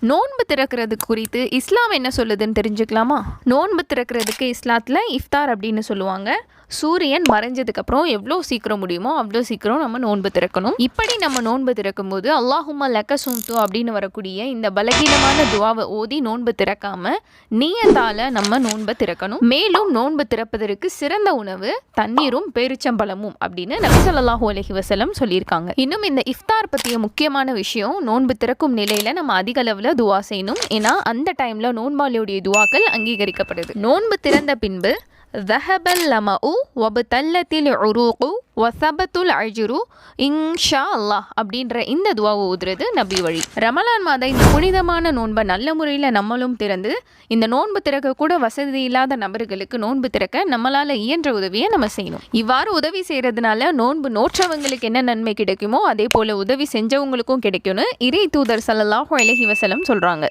நோன்பு திறக்கிறது குறித்து இஸ்லாம் என்ன சொல்லுதுன்னு தெரிஞ்சுக்கலாமா? நோன்பு திறக்கிறதுக்கு இஸ்லாத்தில் இஃப்தார் அப்படின்னு சொல்லுவாங்க. சூரியன் மறைஞ்சதுக்கப்புறம் எவ்வளோ சீக்கிரம் முடியுமோ அவ்வளோ சீக்கிரம் நம்ம நோன்பு திறக்கணும். இப்படி நம்ம நோன்பு திறக்கும் போது அல்லாஹும்ம லக்க சும்து அப்படின்னு வரக்கூடிய இந்த பலகீனமான துவாவை ஓதி நோன்பு திறக்காம நீயத்தால நம்ம நோன்பை திறக்கணும். மேலும் நோன்பு திறப்பதற்கு சிறந்த உணவு தண்ணீரும் பேரிச்சம்பழமும் அப்படின்னு நபி ஸல்லல்லாஹு அலைஹி வஸல்லம் சொல்லியிருக்காங்க. இன்னும் இந்த இஃப்தார் பற்றிய முக்கியமான விஷயம், நோன்பு திறக்கும் நிலையில நம்ம அதிக அளவில் துவா செய்யணும். ஏன்னா அந்த டைம்ல நோன்பாளியுடைய துவாக்கள் அங்கீகரிக்கப்படுது. நோன்பு திறந்த பின்பு ذهبل لمأ وبتلت العروق وثبت الأجر இன்ஷா அல்லாஹ் அப்படின்ற இந்த துவாவை ஓதுறது நபி வழி. ரமலான் மாத இந்த புனிதமான நோன்பை நல்ல முறையில் நம்மளும் திறந்து இந்த நோன்பு திறக்க கூட வசதி இல்லாத நபர்களுக்கு நோன்பு திறக்க நம்மளால இயன்ற உதவியை நம்ம செய்யணும். இவ்வாறு உதவி செய்யறதுனால நோன்பு நோற்றவங்களுக்கு என்ன நன்மை கிடைக்குமோ அதே போல உதவி செஞ்சவங்களுக்கும் கிடைக்கும்னு இறை தூதர் ஸல்லல்லாஹு அலைஹி வஸல்லம் சொல்றாங்க.